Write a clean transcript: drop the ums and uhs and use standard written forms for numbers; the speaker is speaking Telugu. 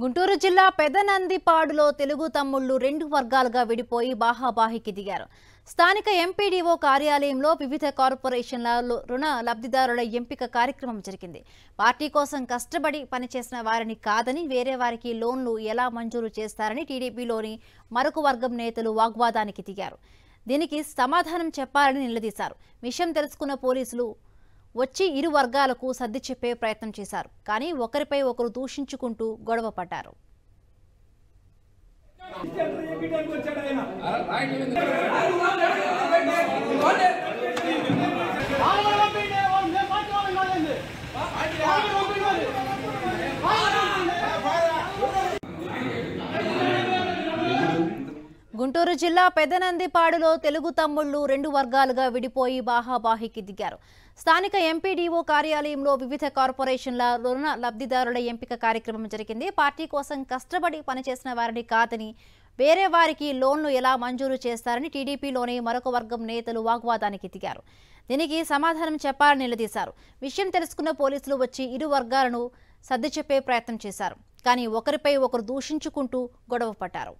గుంటూరు జిల్లా పెదనందిపాడులో తెలుగు తమ్ముళ్లు రెండు వర్గాలుగా విడిపోయి బాహాబాహికి దిగారు. స్థానిక ఎంపీడీఓ కార్యాలయంలో వివిధ కార్పొరేషన్ల రుణ లబ్ధిదారుల ఎంపిక కార్యక్రమం జరిగింది. పార్టీ కోసం కష్టపడి పనిచేసిన వారిని కాదని వేరే వారికి లోన్లు ఎలా మంజూరు చేస్తారని టీడీపీలోని మరొక వర్గం నేతలు వాగ్వాదానికి దిగారు. దీనికి సమాధానం చెప్పాలని నిలదీశారు. విషయం తెలుసుకున్న పోలీసులు వచ్చి ఇరు వర్గాలకు సర్ది చెప్పే ప్రయత్నం చేశారు. కానీ ఒకరిపై ఒకరు దూషించుకుంటూ గొడవ పడ్డారు. గుంటూరు జిల్లా పెదనందిపాడులో తెలుగు తమ్ముళ్లు రెండు వర్గాలుగా విడిపోయి బాహాబాహికి దిగారు. స్థానిక ఎంపీడీఓ కార్యాలయంలో వివిధ కార్పొరేషన్ల రుణ లబ్ధిదారుల ఎంపిక కార్యక్రమం జరిగింది. పార్టీ కోసం కష్టపడి పనిచేసిన వారిని కాదని వేరే వారికి లోన్లు ఎలా మంజూరు చేస్తారని టీడీపీలోని మరొక వర్గం నేతలు వాగ్వాదానికి దిగారు. దీనికి సమాధానం చెప్పాలని నిలదీశారు. విషయం తెలుసుకున్న పోలీసులు వచ్చి ఇరు వర్గాలను సర్ది చెప్పే ప్రయత్నం చేశారు. కానీ ఒకరిపై ఒకరు దూషించుకుంటూ గొడవ పడ్డారు.